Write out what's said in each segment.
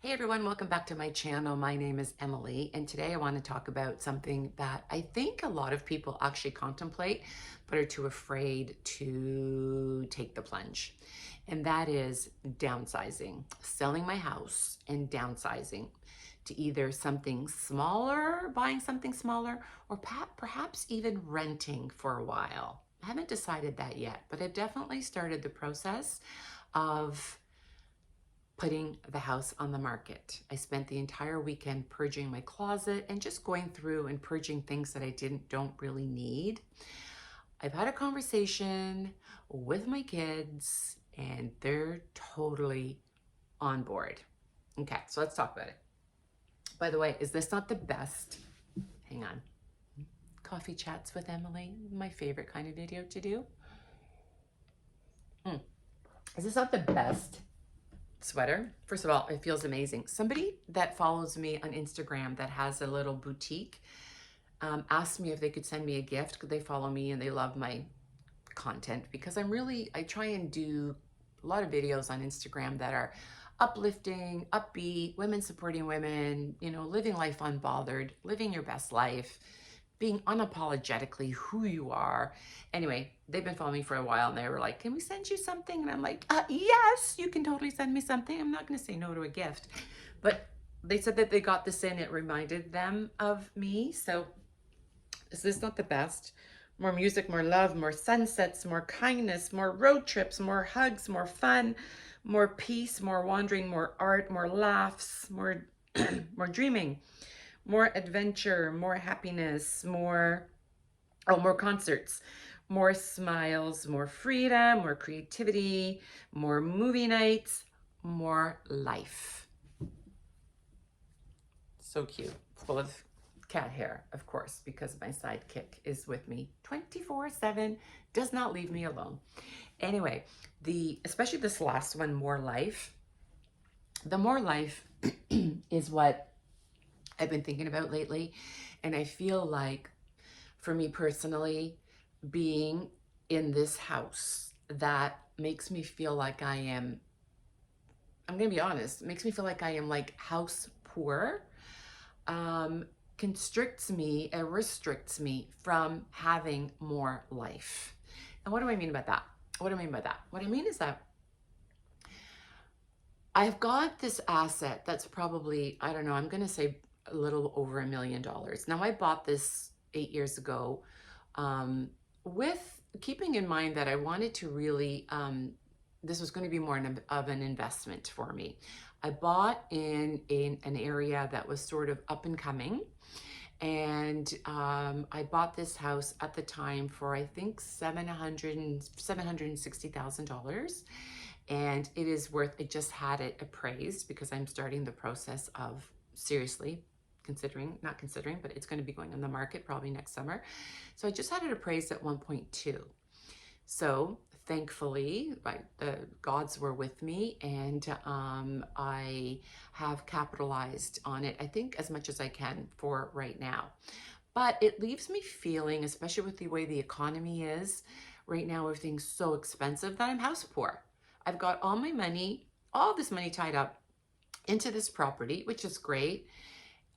Hey everyone, welcome back to my channel. My name is Emily, and today I want to talk about something that I think a lot of people actually contemplate but are too afraid to take the plunge. And that is downsizing, selling my house and downsizing to either something smaller, buying something smaller, or perhaps even renting for a while. I haven't decided that yet, but I've definitely started the process of putting the house on the market. I spent the entire weekend purging my closet and just going through and purging things that I don't really need. I've had a conversation with my kids and they're totally on board. Okay, so let's talk about it. By the way, is this not the best? Hang on. Coffee chats with Emily, my favorite kind of video to do. Is this not the best sweater? First of all, it feels amazing. Somebody that follows me on Instagram that has a little boutique asked me if they could send me a gift because they follow me and they love my content, because I try and do a lot of videos on Instagram that are uplifting, upbeat, women supporting women, living life unbothered, living your best life, being unapologetically who you are. Anyway, they've been following me for a while and they were like, can we send you something? And I'm like, yes, you can totally send me something. I'm not going to say no to a gift. But they said that they got this in, it reminded them of me. So is this not the best? More music, more love, more sunsets, more kindness, more road trips, more hugs, more fun, more peace, more wandering, more art, more laughs, more more dreaming, more adventure, more happiness, more concerts, more smiles, more freedom, more creativity, more movie nights, more life. So cute. Full of cat hair, of course, because my sidekick is with me 24/7, does not leave me alone. Anyway, especially this last one, more life. The more life is what I've been thinking about lately. And I feel like, for me personally, being in this house, that makes me feel like I'm going to be honest, makes me feel like I am like house poor, um, constricts me and restricts me from having more life. And what do I mean by that? What do I mean by that? What I mean is that I've got this asset that's probably, I don't know, I'm going to say a little over $1 million. Now, I bought this 8 years ago, with keeping in mind that I wanted to really, this was going to be more of an investment for me. I bought in an area that was sort of up and coming. And I bought this house at the time for, I think, $760,000. And it is worth, I just had it appraised because I'm starting the process of seriously not considering, but it's going to be going on the market probably next summer. So I just had it appraised at 1.2. So thankfully, the gods were with me, and I have capitalized on it, I think, as much as I can for right now. But it leaves me feeling, especially with the way the economy is right now, everything's so expensive, that I'm house poor. I've got all my money, all this money tied up into this property, which is great.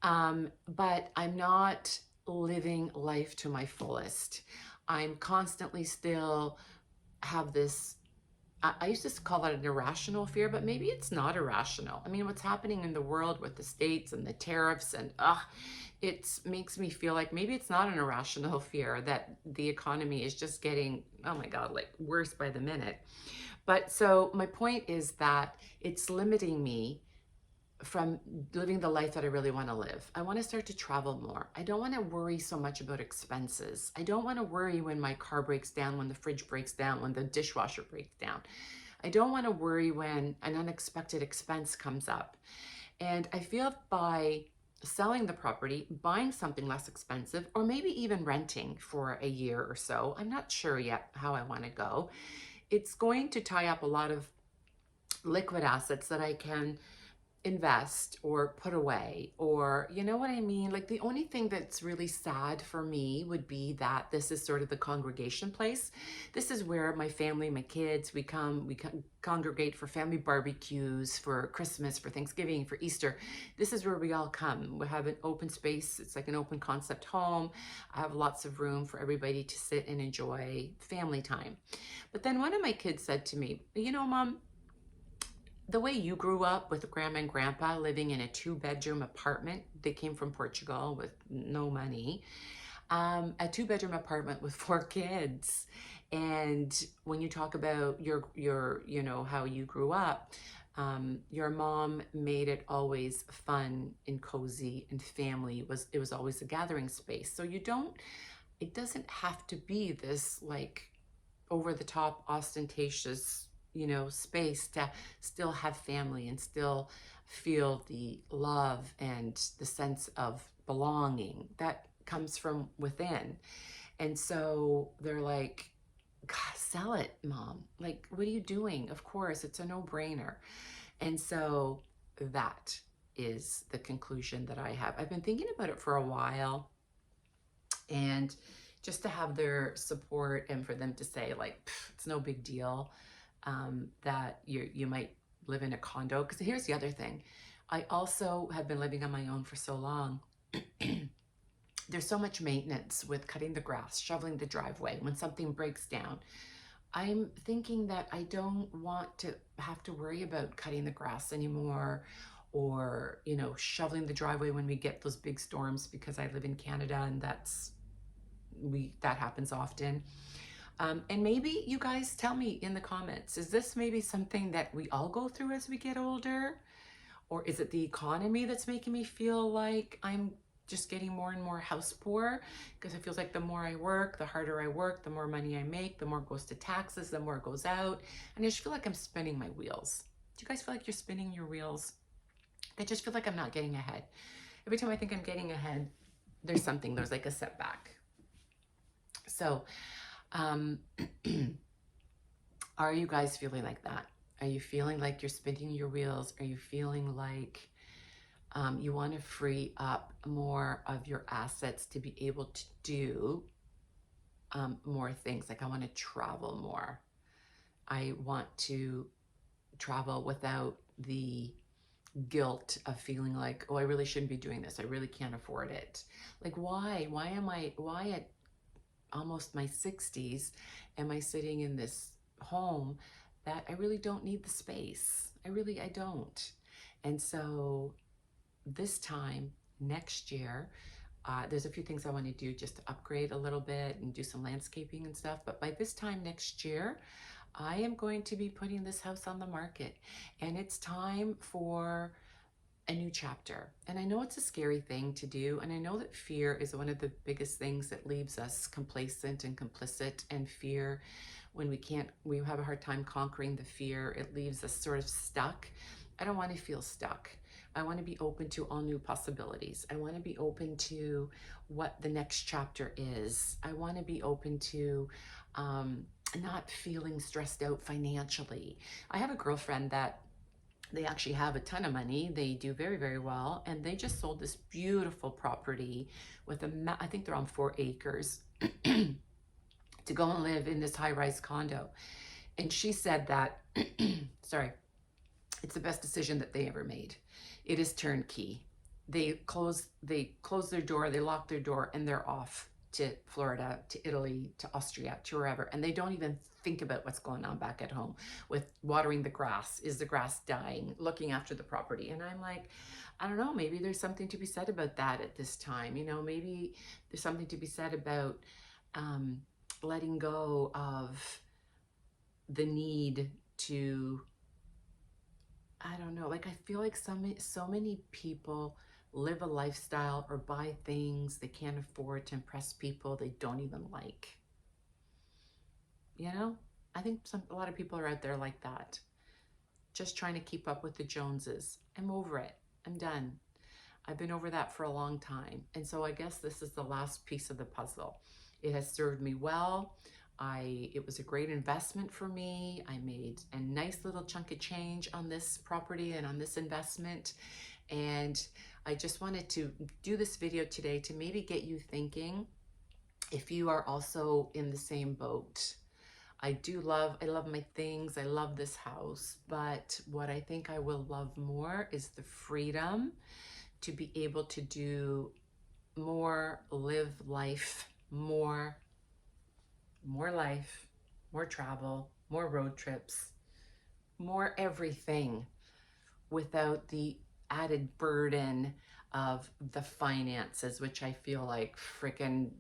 But I'm not living life to my fullest. I'm constantly still have this, I used to call that an irrational fear, but maybe it's not irrational. I mean, what's happening in the world with the states and the tariffs and it makes me feel like maybe it's not an irrational fear, that the economy is just getting, oh my God, like worse by the minute. But so my point is that it's limiting me from living the life that I really want to live. I want to start to travel more. I don't want to worry so much about expenses. I don't want to worry when my car breaks down, when the fridge breaks down, when the dishwasher breaks down. I don't want to worry when an unexpected expense comes up. And I feel by selling the property, buying something less expensive, or maybe even renting for a year or so, I'm not sure yet how I want to go, it's going to tie up a lot of liquid assets that I can invest or put away, or you know what I mean? Like, the only thing that's really sad for me would be that this is sort of the congregation place. This is where my family, my kids, we congregate for family barbecues, for Christmas, for Thanksgiving, for Easter. This is where we all come. We have an open space. It's like an open concept home. I have lots of room for everybody to sit and enjoy family time. But then one of my kids said to me, you know, Mom, the way you grew up with grandma and grandpa living in a 2-bedroom apartment, they came from Portugal with no money, a 2-bedroom apartment with 4 kids. And when you talk about you know, how you grew up, your mom made it always fun and cozy, and family it was always a gathering space. So it doesn't have to be this like over the top ostentatious, you know, space to still have family and still feel the love and the sense of belonging that comes from within. And so they're like, God, sell it, Mom. Like, what are you doing? Of course, it's a no-brainer. And so that is the conclusion that I have. I've been thinking about it for a while, and just to have their support and for them to say like, it's no big deal, that you might live in a condo. Because here's the other thing, I also have been living on my own for so long. There's so much maintenance with cutting the grass, shoveling the driveway when something breaks down. I'm thinking that I don't want to have to worry about cutting the grass anymore, or, you know, shoveling the driveway when we get those big storms, because I live in Canada and that happens often. And maybe you guys tell me in the comments, is this maybe something that we all go through as we get older? Or is it the economy that's making me feel like I'm just getting more and more house poor? Because it feels like the more I work, the harder I work, the more money I make, the more it goes to taxes, the more it goes out. And I just feel like I'm spinning my wheels. Do you guys feel like you're spinning your wheels? I just feel like I'm not getting ahead. Every time I think I'm getting ahead, there's like a setback. So, um, are you guys feeling like that? Are you feeling like you're spinning your wheels? Are you feeling like you want to free up more of your assets to be able to do more things? Like, I want to travel more. I want to travel without the guilt of feeling like, oh, I really shouldn't be doing this. I really can't afford it. Like, why at almost my 60s am I sitting in this home that I really don't need the space? I don't. And so this time next year, there's a few things I want to do just to upgrade a little bit and do some landscaping and stuff. But by this time next year, I am going to be putting this house on the market, and it's time for a new chapter. And I know it's a scary thing to do, and I know that fear is one of the biggest things that leaves us complacent and complicit. And fear, when we have a hard time conquering the fear, it leaves us sort of stuck. I don't want to feel stuck. I want to be open to all new possibilities. I want to be open to what the next chapter is. I want to be open to not feeling stressed out financially. I have a girlfriend that they actually have a ton of money. They do very, very well. And they just sold this beautiful property with I think they're on 4 acres to go and live in this high-rise condo. And she said that, sorry, it's the best decision that they ever made. It is turnkey. They close their door, they lock their door, and they're off to Florida, to Italy, to Austria, to wherever. And they don't even think about what's going on back at home with watering the grass. Is the grass dying? Looking after the property. And I'm like, I don't know, maybe there's something to be said about that at this time. You know, maybe there's something to be said about letting go of the need to, I don't know, like, I feel like so many people live a lifestyle or buy things they can't afford to impress people they don't even like. You know, I think a lot of people are out there like that, just trying to keep up with the Joneses. I'm over it. I'm done. I've been over that for a long time. And so I guess this is the last piece of the puzzle. It has served me well. It was a great investment for me. I made a nice little chunk of change on this property and on this investment. And I just wanted to do this video today to maybe get you thinking if you are also in the same boat. I love my things. I love this house, but what I think I will love more is the freedom to be able to do more, live life, more life, more travel, more road trips, more everything without the added burden of the finances, which I feel like freaking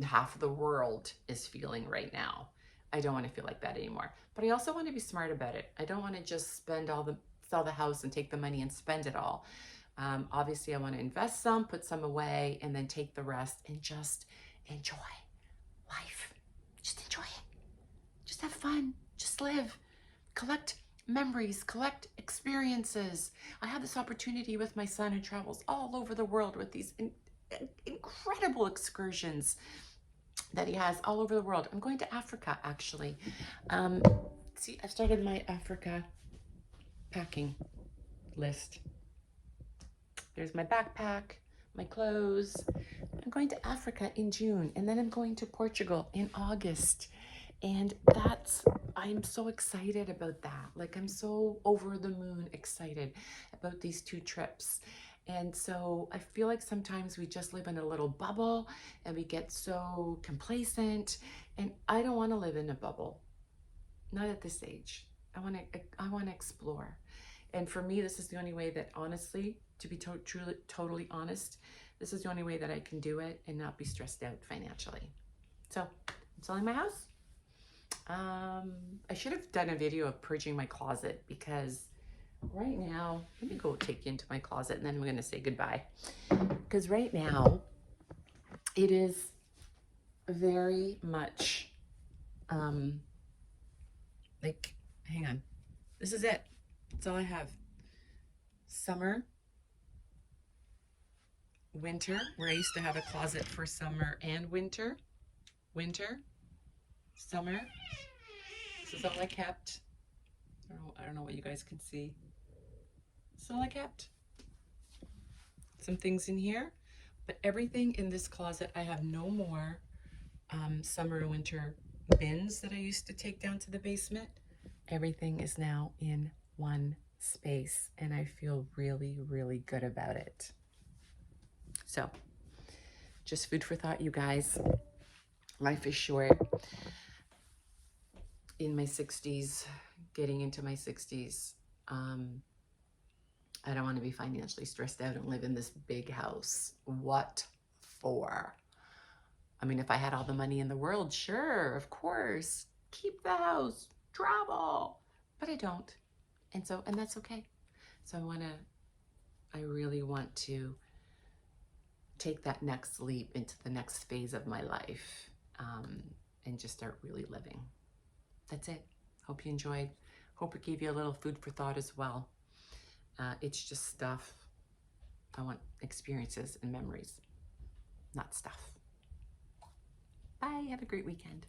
half of the world is feeling right now. I don't want to feel like that anymore. But I also want to be smart about it. I don't want to just sell the house and take the money and spend it all. Obviously, I want to invest some, put some away, and then take the rest and just enjoy life. Just enjoy it. Just have fun. Just live. Collect memories, collect experiences. I have this opportunity with my son who travels all over the world with these incredible excursions that he has all over the world. I'm going to Africa, actually. See, I've started my Africa packing list. There's my backpack, my clothes. I'm going to Africa in June, and then I'm going to Portugal in August. And I'm so excited about that. Like, I'm so over the moon excited about these 2 trips. And so I feel like sometimes we just live in a little bubble and we get so complacent. And I don't want to live in a bubble. Not at this age. I want to explore. And for me, this is the only way that, honestly, to be totally honest, this is the only way that I can do it and not be stressed out financially. So I'm selling my house. I should have done a video of purging my closet, because right now, let me go take you into my closet and then I'm going to say goodbye. Because right now, it is very much, like, hang on. This is it. That's all I have. Summer, winter, where I used to have a closet for summer and winter. Winter, summer. This is all I kept. I don't know what you guys can see. This is all I kept. Some things in here, but everything in this closet, I have no more summer and winter bins that I used to take down to the basement. Everything is now in one space, and I feel really, really good about it. So, just food for thought, you guys. Life is short. In my 60s, getting into my 60s, I don't want to be financially stressed out and live in this big house. What for? I mean, if I had all the money in the world, sure, of course, keep the house, travel, but I don't. And that's okay. So I really want to take that next leap into the next phase of my life, and just start really living. That's it. Hope you enjoyed. Hope it gave you a little food for thought as well. It's just stuff. I want experiences and memories, not stuff. Bye. Have a great weekend.